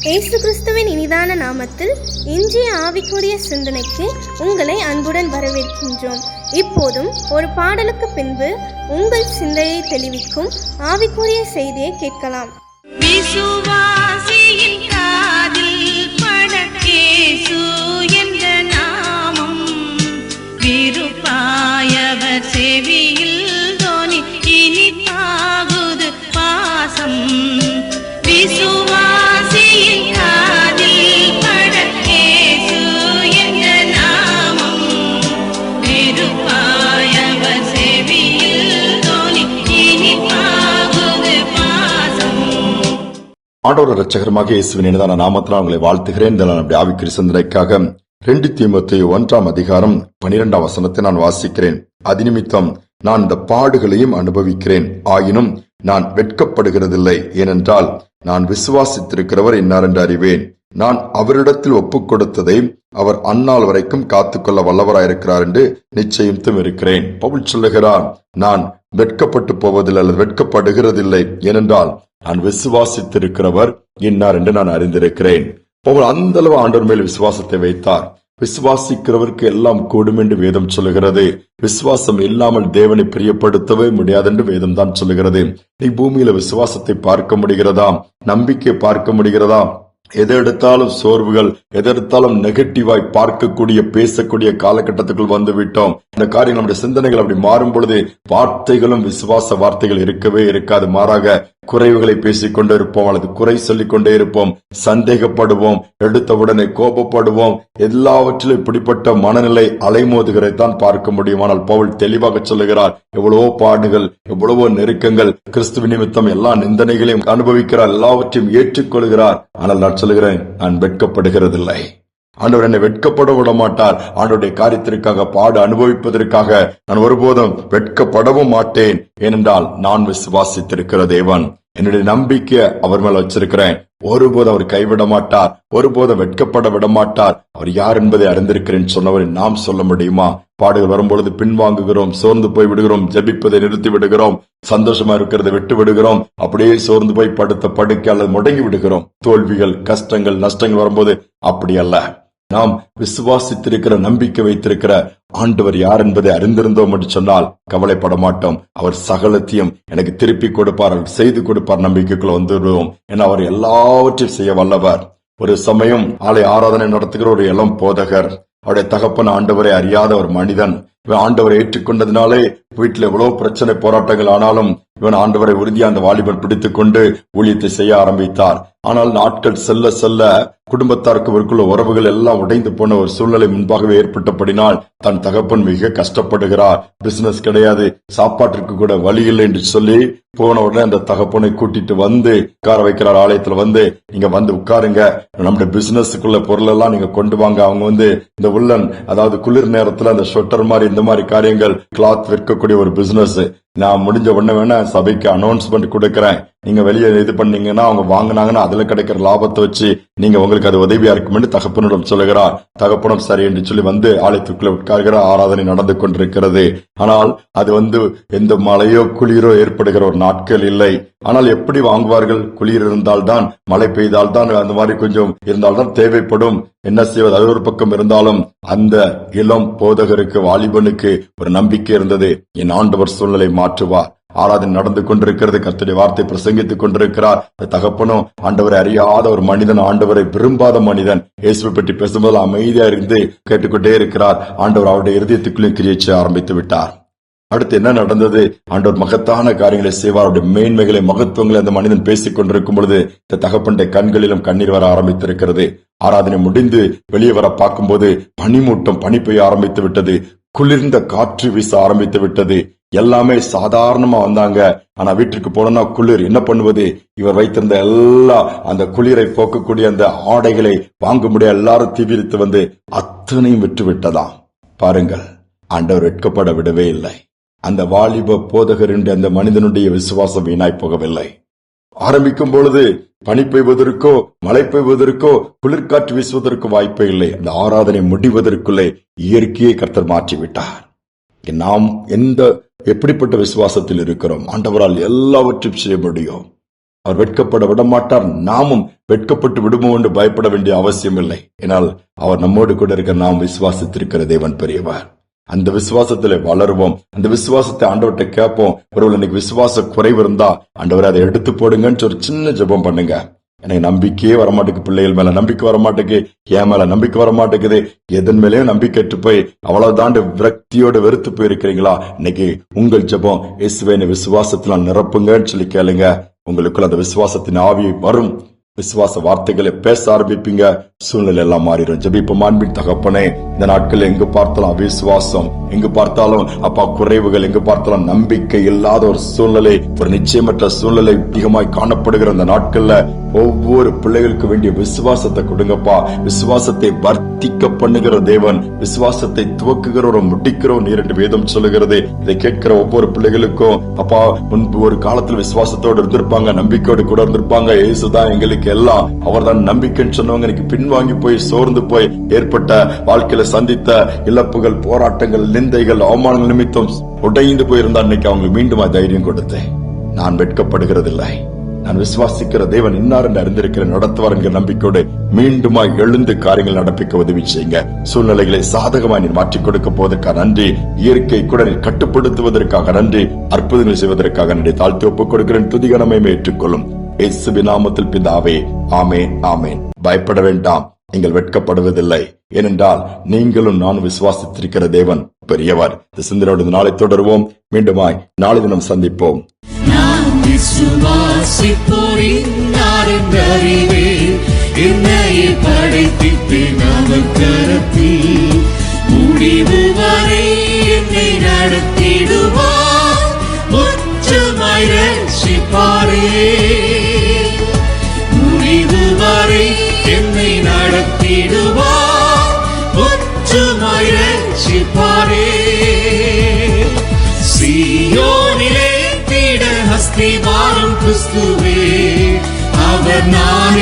இயேசு கிறிஸ்துவின் இனிதான நாமத்தில் இன்றைய ஆவிக்குரிய சிந்தனைக்கு உங்களை அன்புடன் வரவேற்கின்றோம். இப்போதும் ஒரு பாடலுக்கு பின்பு உங்கள் சிந்தையை தெளிவிக்கும் ஆவிக்குரிய செய்தியை கேட்கலாம். விசுவாசியின் காதில் படக்கேசு என்ற நாமம் விருப்பாயவர் செவியில் தோனி இனிப்பாகுது பாசம். விசுவாசியின் காதில் படக்கேசு என்ற நாமம் விருப்பாயவர் செவியில் தோனி இனிப்பாகுது பாசம். ஆண்டவர் இரட்சகருமாக இயேசுவின் இனிதான நாமத்தினால் உங்களை வாழ்த்துகிறேன். நம்முடைய ஆவிக்குரிய சிந்தனைக்காக 2 தீமோத்தேயு 1:12 நான் வாசிக்கிறேன். அதிநிமித்தம் நான் இந்த பாடுகளையும் அனுபவிக்கிறேன், ஆயினும் நான் வெட்கப்படுகிறதில்லை. ஏனென்றால் நான் விசுவாசித்திருக்கிறவர் இன்னார் என்று அறிவேன். நான் அவரிடத்தில் ஒப்புக் கொடுத்ததை அவர் அந்நாள் வரைக்கும் காத்துக்கொள்ள வல்லவராயிருக்கிறார் என்று நிச்சயித்தும் இருக்கிறேன். பவுல் சொல்லுகிறார், நான் வெட்கப்பட்டு போவதில்லை அல்லது வெட்கப்படுகிறதில்லை, ஏனென்றால் நான் விசுவாசித்திருக்கிறவர் இன்னார் என்று நான் அறிந்திருக்கிறேன். பவுல் அந்த அளவு ஆண்டவர் மேல் விசுவாசத்தை வைத்தார். விசுவாசிக்கிறவருக்கு எல்லாம் கூடும் என்று வேதம் சொல்லுகிறது. விசுவாசம் இல்லாமல் தேவனை பிரியப்படுத்தவே முடியாது என்று வேதம் தான் சொல்லுகிறது. நீ பூமியில விசுவாசத்தை பார்க்க முடிகிறதா? நம்பிக்கை பார்க்க முடிகிறதா? எதை எடுத்தாலும் சோர்வுகள், எதெடுத்தாலும் நெகட்டிவாய் பார்க்கக்கூடிய பேசக்கூடிய காலகட்டத்துக்குள் வந்து விட்டோம். இந்த காரியம் நம்முடைய சிந்தனைகள் அப்படி மாறும் பொழுது வார்த்தைகளும் விசுவாச வார்த்தைகள் இருக்கவே இருக்காது. மாறாக குறைவுகளை பேசிக்கொண்டே இருப்போம், அல்லது குறை சொல்லிக் கொண்டே இருப்போம், சந்தேகப்படுவோம், எடுத்தவுடனே கோபப்படுவோம். எல்லாவற்றிலும் இப்படிப்பட்ட மனநிலை அலைமோதுகிறதான் பார்க்க முடியும். ஆனால் பவுல் தெளிவாக சொல்லுகிறார், எவ்வளவோ பாடுகள், எவ்வளவோ நெருக்கங்கள், கிறிஸ்துவ நிமித்தம் எல்லா நிந்தனைகளையும் அனுபவிக்கிறார், எல்லாவற்றையும் ஏற்றுக்கொள்கிறார். ஆனால் நான் சொல்லுகிறேன், நான் வெட்கப்படுகிறதில்லை. ஆண்டவர் என்னை வெட்கப்பட விட மாட்டார். ஆண்டவருடைய காரியத்திற்காக பாடு அனுபவிப்பதற்காக நான் ஒருபோதும் வெட்கப்படவும் மாட்டேன். ஏனென்றால் நான் விசுவாசித்திருக்கிற தேவன், என்னுடைய நம்பிக்கை அவர் மேல வச்சிருக்கிறேன். ஒருபோதும் அவர் கைவிட மாட்டார், ஒருபோதும் வெட்கப்பட விட மாட்டார். அவர் யார் என்பதை அறிந்திருக்கிறேன் சொன்னவரை நாம் சொல்ல முடியுமா? பாடுகள் வரும்பொழுது பின்வாங்குகிறோம், சோர்ந்து போய் விடுகிறோம், ஜெபிப்பதை நிறுத்தி விடுகிறோம், சந்தோஷமா இருக்கிறதை விட்டு விடுகிறோம், அப்படியே சோர்ந்து போய் படுத்த படுக்கை அல்லது முடங்கி விடுகிறோம். தோல்விகள், கஷ்டங்கள், நஷ்டங்கள் வரும்போது அப்படி அல்ல. நாம் விசுவாசித்திருக்கிற, நம்பிக்கை வைத்திருக்கிற ஆண்டவர் யார் என்பதை அறிந்திருந்தோம் என்று சொன்னால் கவலைப்பட மாட்டோம். அவர் சகலத்தையும் எனக்கு திருப்பி கொடுப்பார், செய்து கொடுப்பார். நம்பிக்கைக்குள்ள வந்துடுவோம். ஏன்னா அவர் எல்லாவற்றையும் செய்ய வல்லவர். ஒரு சமயம் ஆலய ஆராதனை நடத்துகிற ஒரு இளம் போதகர், அவருடைய தகப்பன் ஆண்டவரை அறியாத ஒரு மனிதன். இவன் ஆண்டவரை ஏற்றுக்கொண்டதினாலே வீட்டில் எவ்வளவு பிரச்சனை, போராட்டங்கள் ஆனாலும் இவன் ஆண்டவரை உறுதியா அந்த வாலிபன் பிடித்துக் கொண்டு ஊழியத்தை செய்ய ஆரம்பித்தார். ஆனால் நாட்கள் செல்ல செல்ல குடும்பத்தாருக்கு இவருக்குள்ள உறவுகள் எல்லாம் உடைந்து போன ஒரு சூழ்நிலை முன்பாகவே ஏற்பட்டபடினால் தன் தகப்பன் மிக கஷ்டப்படுகிறார். பிசினஸ் கிடையாது, சாப்பாட்டிற்கு கூட வழி இல்லை என்று சொல்லி போன உடனே அந்த தகப்பனை கூட்டிட்டு வந்து உட்கார வைக்கிறார். ஆலயத்துல வந்து, நீங்க வந்து உட்காருங்க, நம்முடைய பிசினஸுக்குள்ள பொருள் எல்லாம் நீங்க கொண்டு வாங்க. அவங்க வந்து இந்த உள்ளன், அதாவது குளிர் நேரத்துல அந்த ஸ்வெட்டர் மாதிரி இந்த மாதிரி காரியங்கள், கிளாத் விற்கக்கூடிய ஒரு பிசினஸ். நான் முடிஞ்ச உடனே வேணா சபைக்கு அனௌன்ஸ்மெண்ட் கொடுக்கறேன், நீங்க வெளியே இது பண்ணீங்கன்னா அவங்க வாங்கினாங்கன்னா அதுல கிடைக்கிற லாபத்தை வச்சு நீங்க உங்களுக்கு அது உதவியா இருக்கும் என்று தகப்பனிடம் சொல்லுகிறார். தகப்பனும் சரி என்று சொல்லி வந்து ஆலயத்துக்குள்ள உட்கார்கிற ஆராதனை நடந்து கொண்டிருக்கிறது. ஆனால் அது வந்து எந்த மழையோ குளிரோ ஏற்படுகிற ஒரு நாட்கள் இல்லை. ஆனால் எப்படி வாங்குவார்கள்? குளிர் இருந்தால்தான், மழை பெய்தால்தான், அந்த மாதிரி கொஞ்சம் இருந்தால்தான் தேவைப்படும். என்ன செய்வது? அது ஒரு பக்கம் இருந்தாலும் அந்த இளம் போதகருக்கு, வாலிபனுக்கு ஒரு நம்பிக்கை இருந்தது, என் ஆண்டவர் சூழ்நிலை மாற்றுவார். ஆராதனை நடந்து கொண்டிருக்கிறது, கர்த்தருடைய வார்த்தை பிரசங்கித்துக் கொண்டிருக்கிறார். தகப்பனும் ஆண்டவரை அறியாத ஒரு மனிதன், ஆண்டவரை விரும்பாத மனிதன், இயேசுவை பற்றி பேசும்போது அமைதியா இருந்து கேட்டுக்கொண்டே இருக்கிறார். ஆண்டவர் அவருடைய இருதயத்துக்குள்ளே கிரியை ஆரம்பித்து விட்டார். அடுத்து என்ன நடந்தது? ஆண்டவர் மகத்தான காரியங்களை செய்வார். அவருடைய மேன்மைகளை, மகத்துவங்களை அந்த மனிதன் பேசிக் கொண்டிருக்கும் பொழுது இந்த தகப்பனுடைய கண்களிலும் கண்ணீர் வர ஆரம்பித்திருக்கிறது. ஆராதனை முடிந்து வெளியே வர பார்க்கும்போது பனிமூட்டம், பனி பெய்ய ஆரம்பித்து விட்டது. குளிர்ந்த காற்று வீச ஆரம்பித்து விட்டது. எல்லாமே சாதாரணமா வந்தாங்க. ஆனா வீட்டுக்கு போனா குளிர். என்ன பண்ணுவது? இவர் வைத்திருந்த எல்லா அந்த குளிரை போக்கக்கூடிய அந்த ஆடைகளை வாங்க முடிய எல்லாரும் தீவிரித்து வந்து அத்தனையும் விட்டு விட்டதாம். பாருங்கள், ஆண்டவர் வெட்கப்பட விடவே இல்லை. அந்த வாலிப போதகருடைய, அந்த மனிதனுடைய விசுவாசம் வீணாய் போகவில்லை. ஆரம்பிக்கும் பொழுது பனி பெய்வதற்கோ மழை பெய்வதற்கோ குளிர்காற்று வீசுவதற்கு வாய்ப்பே இல்லை. அந்த ஆராதனை முடிவதற்குள்ளே இயற்கையை கர்த்தர் மாற்றிவிட்டார். நாம் எப்படிப்பட்ட விசுவாசத்தில் இருக்கிறோம்? ஆண்டவரால் எல்லாவற்றையும் செய்ய முடியும். அவர் வெட்கப்பட விடமாட்டார். நாமும் வெட்கப்பட்டு விடுமோ என்று பயப்பட வேண்டிய அவசியம் இல்லை. ஏனால் அவர் நம்மோடு கூட இருக்க நாம் விசுவாசித்திருக்கிற தேவன் பெரியவர். அந்த விசுவாசத்திலே வளருவோம். அந்த விசுவாசத்தை ஆண்டவர்கிட்ட கேட்போம். ஒருவேளை இன்னைக்கு விசுவாச குறைவு இருந்தா ஆண்டவரை அதை எடுத்து போடுங்கன்னு ஒரு சின்ன ஜெபம் பண்ணுங்க. எனக்கு நம்பிக்கையே வரமாட்டேங்குது, பிள்ளைகள் மேல நம்பிக்கை வரமாட்டேங்குது, என் மேல நம்பிக்கை வரமாட்டேங்குது, எதன் மேலேயும் நம்பிக்கைட்டு போய் அவ்வளவுதாண்டு விரக்தியோட வெறுத்து போயிருக்கிறீங்களா? இன்னைக்கு உங்கள் ஜெபம் இயேசுவே விசுவாசத்துல நிரப்புங்கன்னு சொல்லி கேளுங்க. உங்களுக்குள்ள அந்த விசுவாசத்தின் ஆவி வரும். விசுவாச வார்த்தைகளை பேச ஆரம்பிப்பீங்க. சூழ்நிலை எல்லாம் மாறிடும். ஜெபிப்போம். அன்பின் தகப்பனே, இந்த நாட்கள் எங்கு பார்த்தாலும் அவிசுவாசம், எங்கு பார்த்தாலும் அப்பா குறைவுகள், எங்கு பார்த்தாலும் நம்பிக்கை இல்லாத ஒரு சூழ்நிலை, ஒரு நிச்சயமற்ற சூழ்நிலை அதிகமாய் காணப்படுகிற அந்த நாட்கள்ல ஒவ்வொரு பிள்ளைகளுக்கு வேண்டிய விசுவாசத்தை கொடுங்கப்பா. விசுவாசத்தை வர்த்திக்க பண்ணுகிற தேவன், விசுவாசத்தை துவக்குகிறவரோ முடிக்கிறோ நீர் என்று வேதம் சொல்லுகிறது. இதை கேட்கிற ஒவ்வொரு பிள்ளைகளுக்கும் அப்பா முன்பு ஒரு காலத்தில் விசுவாசத்தோடு இருந்திருப்பாங்க, நம்பிக்கையோடு கூட இருந்திருப்பாங்க. இயேசுதான் எங்களுக்கு எல்லாம், அவர் தான் நம்பிக்கைன்னு சொன்னவங்க இன்னைக்கு பின்வாங்கி போய் சோர்ந்து போய் ஏற்பட்ட வாழ்க்கையில சந்தித்த இழப்புகள், போராட்டங்கள், நிந்தைகள், அவமானங்கள் நிமித்தம் உடைந்து போயிருந்தா இன்னைக்கு அவங்களுக்கு மீண்டும் தைரியம் கொடுத்தேன். நான் வெட்கப்படுகிறதில்லை, நான் விசுவாசிக்கிற தேவன் இன்னார் என்று அறிந்திருக்கிற நடத்துவார் என்கிற நம்பிக்கையோடு மீண்டுமாய் எழுந்து காரியங்கள் நடப்பிக்க உதவி செய்யுங்க. சூழ்நிலைகளை சாதகமாய் நீர் மாற்றிக் கொடுக்க போவதற்காக நன்றி. இயற்கை கூட நீர் கட்டுப்படுத்துவதற்காக நன்றி. அற்புதங்கள் செய்வதற்காக நன்றி. தாழ்த்தி ஒப்புக் கொடுக்கிறேன். துதிகனமே ஏற்றுக்கொள்ளும் இயேசுவின் நாமத்தில் பிதாவே, ஆமென், ஆமென். பயப்பட வேண்டாம், நீங்கள் வெட்கப்படுவதில்லை. ஏனென்றால் நீங்களும் நானும் விசுவாசித்திருக்கிற தேவன் பெரியவர். இந்த சிந்தனையோடு நாளை தொடருவோம். மீண்டுமாய் நாளை தினம் சந்திப்போம். என்னையே படைத்திட்டேன் அவர் கரத்தில், முடிவு வரை என்னை நடத்திடுவார், முற்றமாய் ரட்சிப்பாரே. முடிவு வரை என்னை நடத்திடுவார், முற்றமாய் ரட்சிப்பாரே. சீயோனிலே திட அஸ்திவாரம் கிறிஸ்துவே, அவர் நான்